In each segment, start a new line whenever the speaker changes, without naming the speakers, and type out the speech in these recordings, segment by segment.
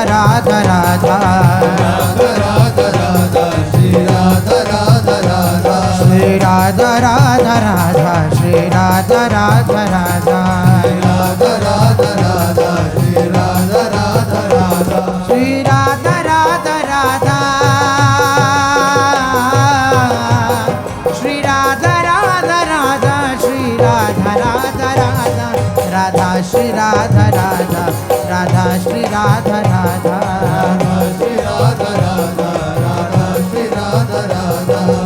राधा राधा श्री राधा राधा राधा श्री राधा राधा राधा श्री राधा राधा राधा राधा राधा राधा श्री राधा राधा राधा श्री राधा राधा राधा श्री राधा राधा राधा श्री राधा राधा राधा राधा श्री राधा राधा राधा श्री राधा राधा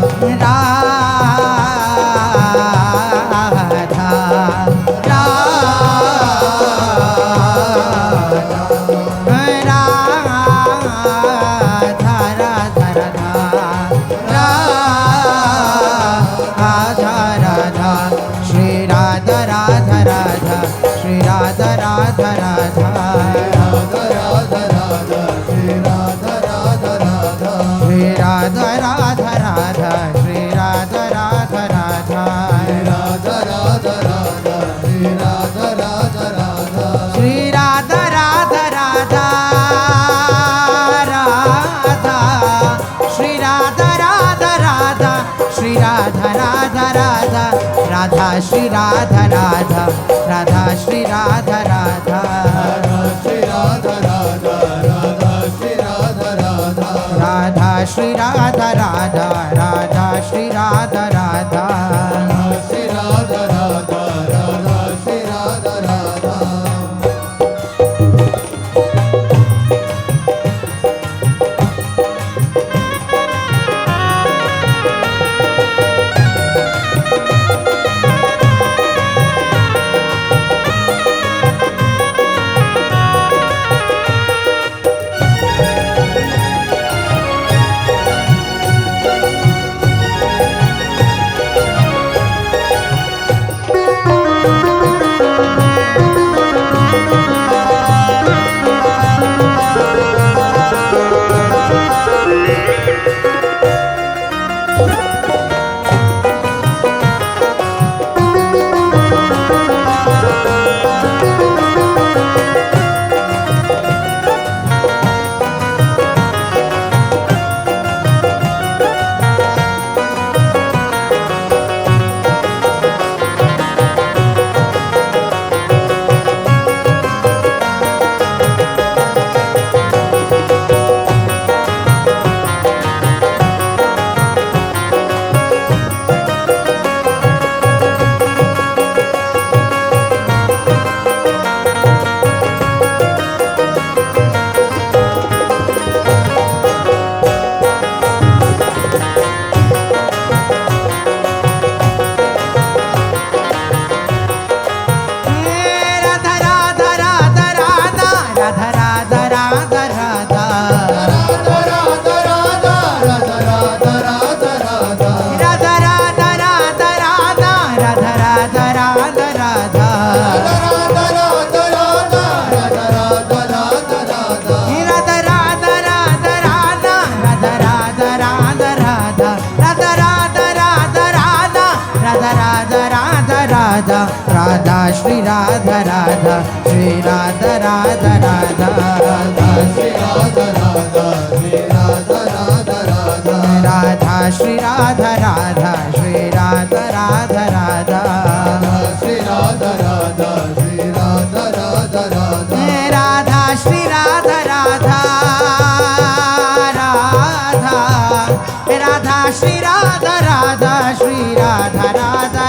श्री राधा राधा राधा श्री राधा राधा राधा श्री राधा राधा राधा श्री राधा राधा श्री राधा राधा राधा श्री राधा राधा राधा श्री राधा राधा राधा श्री राधा राधा श्री राधा राधा राधा श्री राधा राधा राधा श्री राधा राधा श्री राधा राधा राधा राधा श्री राधा राधा श्री राधा राधा राधा राधा श्री राधा राधा श्री राधा राधा राधा श्री राधा राधा श्री राधा राधा राधा राधा श्री राधा राधा राधा राधा श्री राधा राधा श्री राधा राधा राधा राधा श्री राधा राधा श्री राधा राधा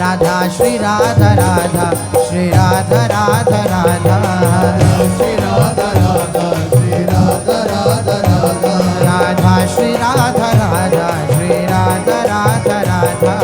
राधा श्री राधा राधा श्री राधा राधा राधा राधा श्री राधा राधा श्री राधा राधा राधा श्री राधा राधा श्री राधा राधा राधा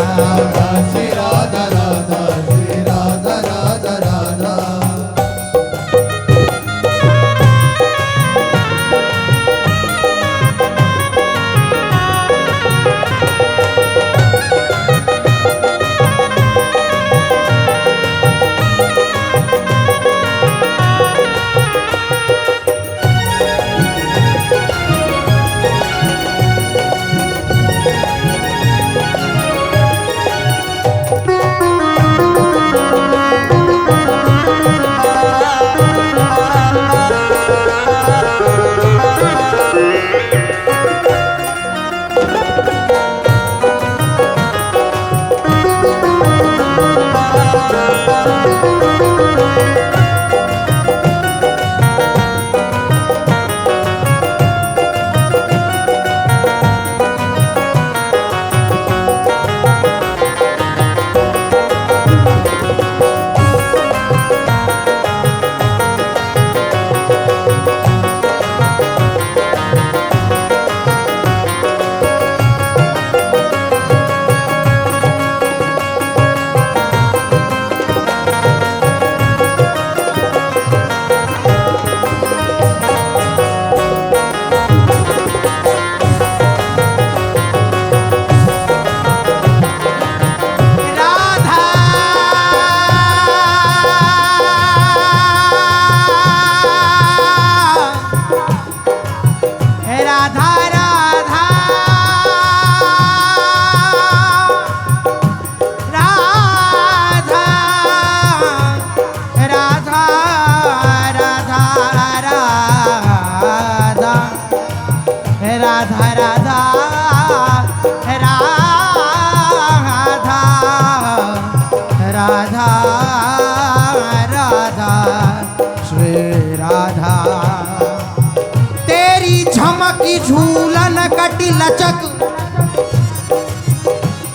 कटी लचक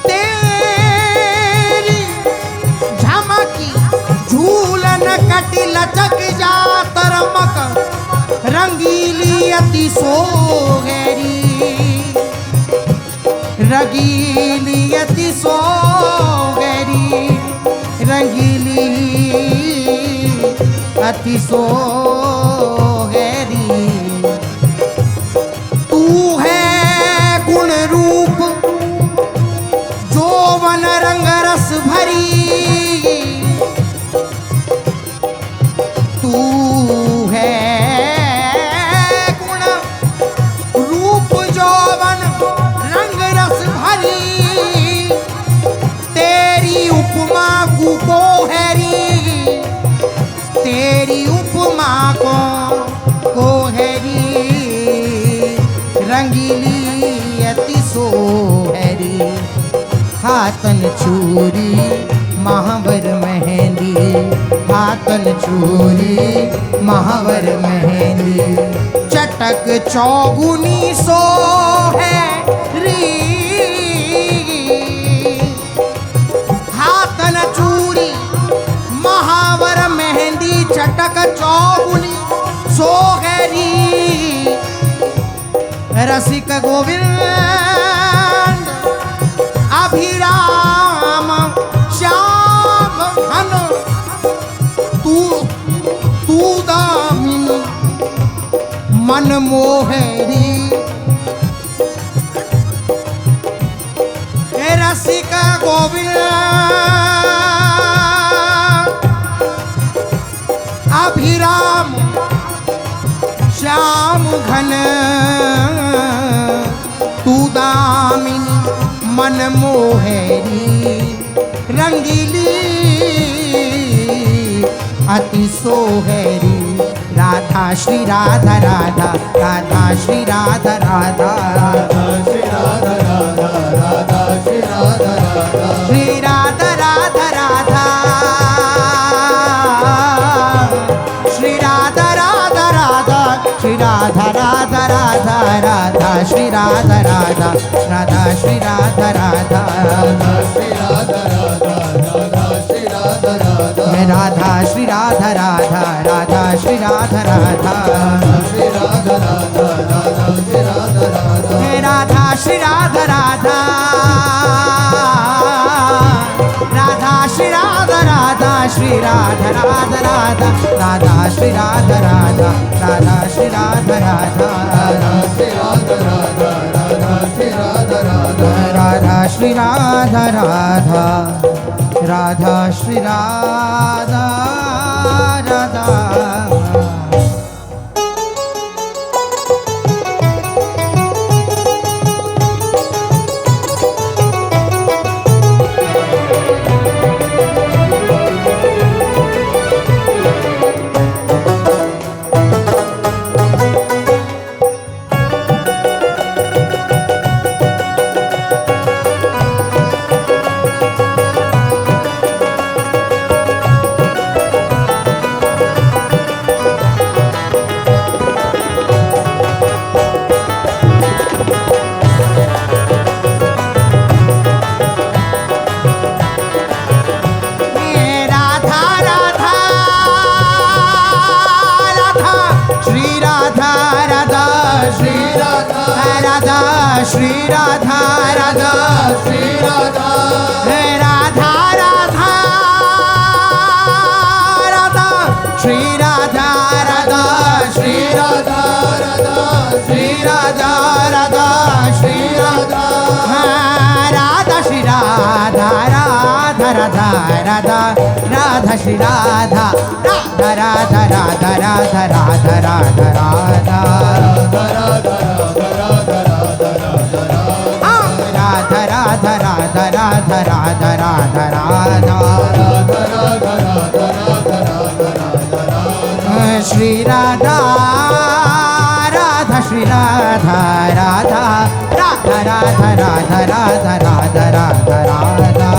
तेरी झमकी झूलन कटी लचक जा तरमक रंगीली अति सोगेरी रंगीली अति सोगेरी रंगीली अति सोगेरी तू है गुण रूप जोवन रंग रस भरी तू है गुण रूप जोवन रंग रस भरी तेरी उपमा को हैरी तेरी उपमा को हैरी रंगीली अति सोहरी हाथन चूरी महावर मेहंदी हाथन चूरी महावर मेहंदी चटक चौगुनी सोहरी हाथन चूरी महावर मेहंदी चटक चौगुनी सोहरी रसिक गोविंद अभिराम श्याम घन तू दामिनी मन मोहरी रसिक गोविंद अभिराम श्याम घन तू दामिनी मन मोहरी रंगीली अति सोहरी राधा श्री राधा राधा राधा श्री राधा राधा राधा श्री राधा राधा राधा श्री राधा राधा श्री राधा राधा राधा श्री राधा राधा राधा श्री राधा राधा राधा राधा श्री राधा राधा राधा श्री राधा राधा राधा श्री राधा राधा राधा श्री राधा राधा राधा श्री राधा राधा राधा श्री राधा राधा श्री राधा राधा राधा श्री राधा राधा राधा श्री राधा राधा राधा श्री राधा राधा श्री राधा राधा राधा राधा श्री राधा राधा राधा श्री राधा राधा राधा श्री राधा राधा राधा श्री राधा राधा राधा श्री राधा राधा राधा श्री राधा राधा श्री राधा राधा श्री राधा राधा राधा राधा श्री राधा राधा श्री राधा राधा श्री राधा राधा श्री राधा राधा श्री राधा राधा राधा राधा राधा श्री राधा राधा राधा राधा राधा राधा राधा राधा राधा राधा राधा राधा राधा राधा श्री राधा राधा श्री राधा राधा राधा राधा राधा राधा राधा राधा राधा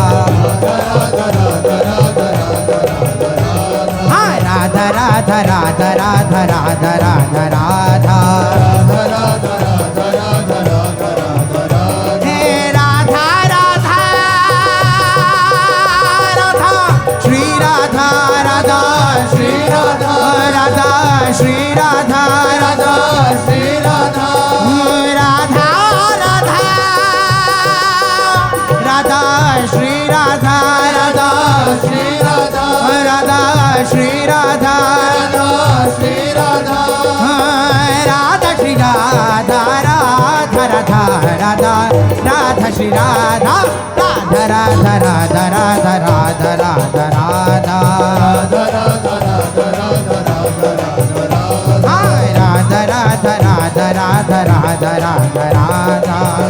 हाँ राधा राधा राधा राधा राधा राधा राधा श्री राधा राधा श्री राधा राधा राधा राधा श्री राधा राधा श्री राधा राधा श्री राधा राधा श्री राधा राधा श्री राधा राधा राधा राधा राधा श्री राधा राधा राधा राधा राधा राधा राधा राधा राधा राधा राधा राधा राधा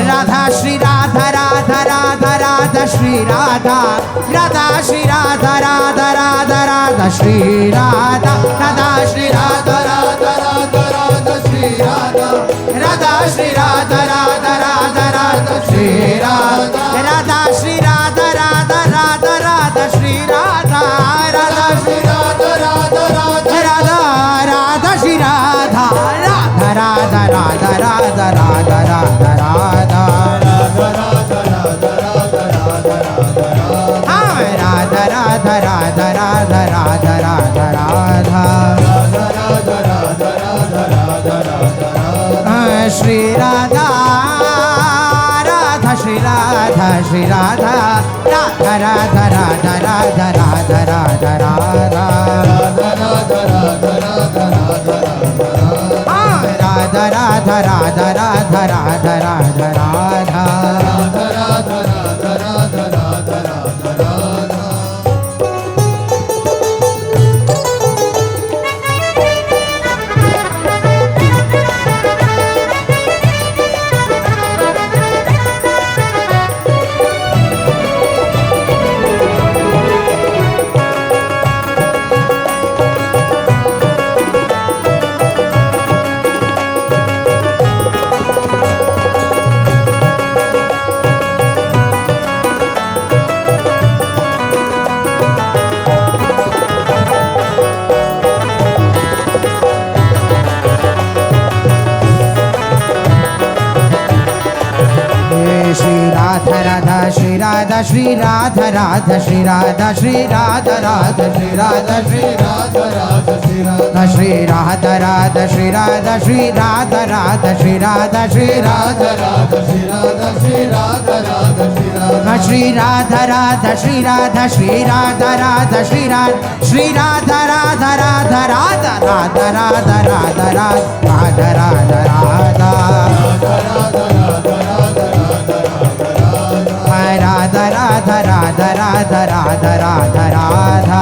राधा श्री राधा राधा राधा राधा श्री राधा राधा श्री राधा राधा राधा राधा श्री राधा राधा श्री राधा राधा राधा राधा श्री राधा राधा श्री राधा राधा राधा राधा श्री राधा राधा श्री राधा राधा राधा राधा श्री राधा राधा श्री राधा राधा राधा राधा राधा श्री राधा राधा राधा राधा राधा राधा राधा राधा राधा राधा राधा राधा राधा राधा राधा श्री राधा राधा श्री राधा श्री राधा राधा राधा राधा राधा राधा राधा राधा राधा राधा राधा राधा राधा राधा राधा श्री राधा श्री राधा राधा श्री राधा श्री राधा राधा श्री राधा श्री राधा राधा श्री राधा श्री राधा राधा श्री राधा श्री राधा राधा श्री राधा श्री राधा राधा श्री राधा श्री राधा राधा श्री राधा श्री राधा राधा श्री राधा श्री राधा राधा श्री राधा श्री राधा राधा राधा राधा राधा राधा राधा राधा राधा राधा राधा राधा राधा राधा राधा राधा राधा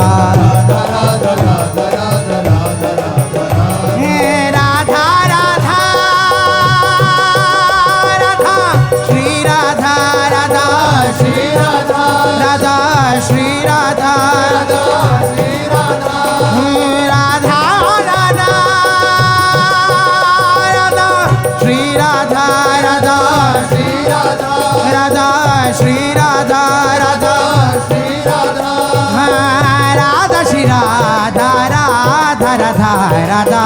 हे राधा राधा राधा श्री राधा राधा श्री राधा राधा श्री राधा राधा श्री राधा राधा राधा राधा श्री राधा राधा श्री राधा राधा श्री राधा राधा श्री राधा राधा श्री राधा राधा राधा राधा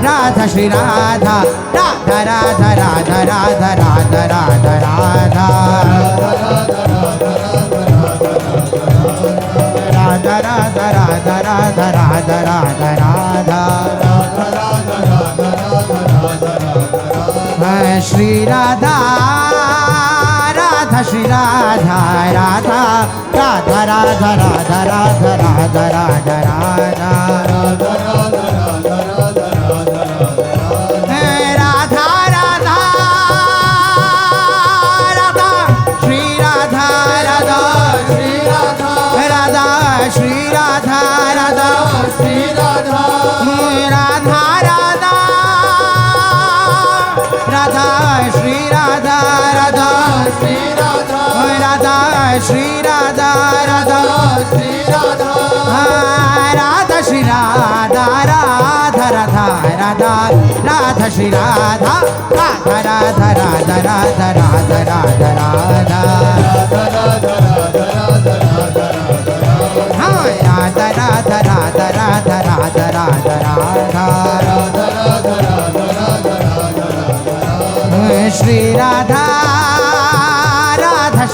राधा श्री राधा राधा राधा राधा राधा राधा राधा राधा राधा राधा राधा राधा राधा राधा श्री राधा राधा श्री राधा राधा राधा राधा राधा राधा राधा राधा राधा राधा राधा राधा श्री राधा राधा श्री राधा राधा श्री राधा राधा श्री राधा राधा राधा राधा श्री राधा राधा श्री राधा राधा श्री राधा राधा श्री राधा राधा श्री राधा राधा राधा राधा राधा श्री राधा राधा राधा राधा राधा राधा राधा राधा राधा राधा राधा राधा राधा राधा श्री राधा राधा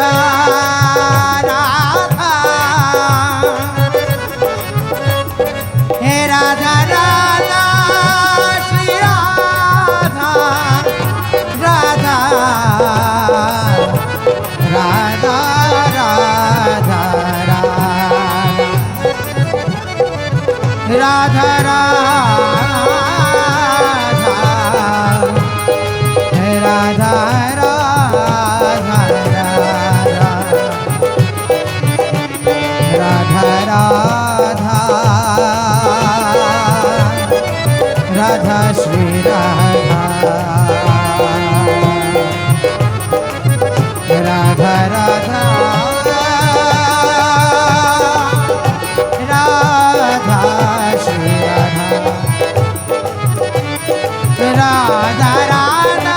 राधा राधा हे राधा राधा श्री राधा राधा राधा राधा राधा राधा राधा राधा श्री राधा राधा राधा राधा श्री राधा राधा राधा राधा श्री राधा राधा राधा राधा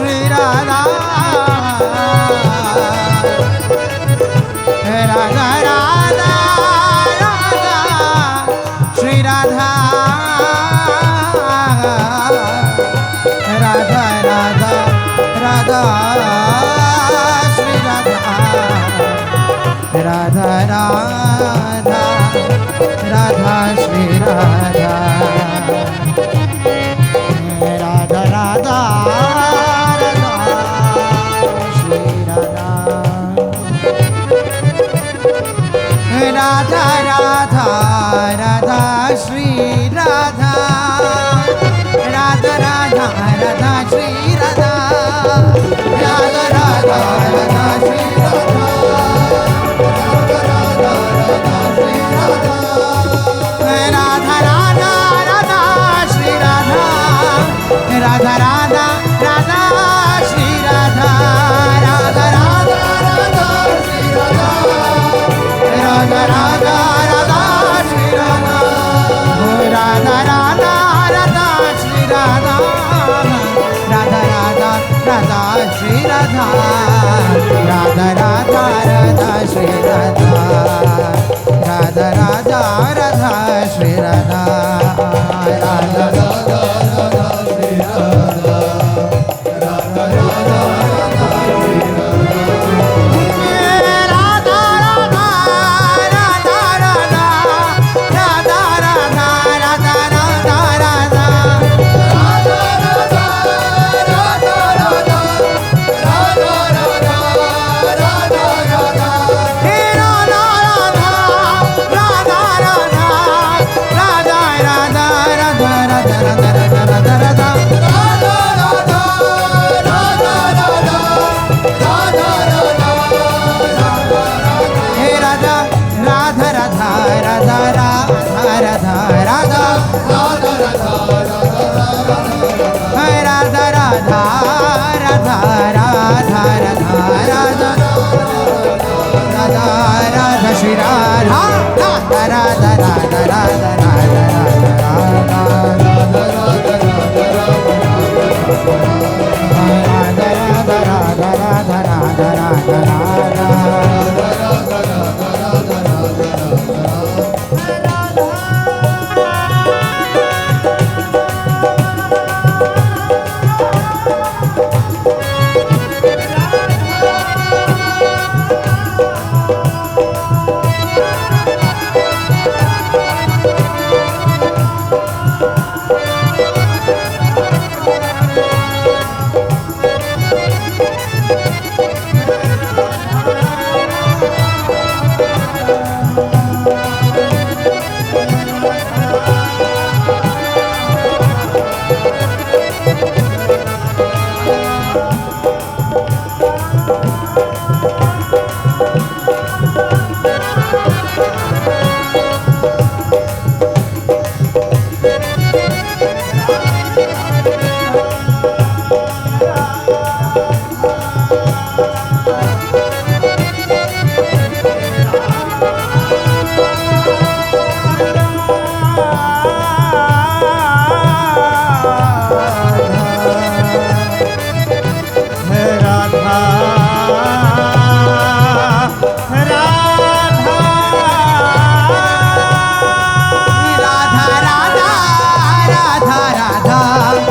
श्री राधा राधा राधा राधा श्री राधा राधा राधा राधा श्री राधा राधा राधा राधा श्री राधा राधा राधा राधा श्री राधा राधा राधा राधा श्री राधा राधा राधा राधा श्री राधा राधा राधा राधा श्री राधा राधा राधा राधा श्री राधा राधा राधा राधा श्री राधा राधा राधा राधा श्री राधा राधा राधा राधा श्री राधा राधा राधा राधा श्री राधा राधा राधा राधा श्री राधा राधा राधा राधा श्री राधा राधा राधा राधा श्री राधा राधा राधा श्री राधा राधा राधा राधा राधा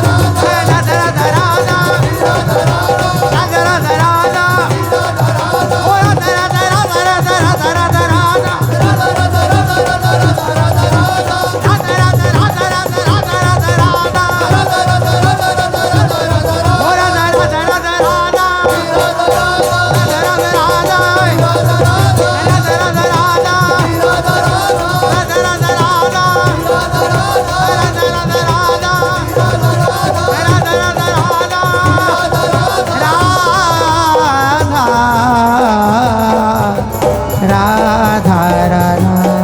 राधा राधा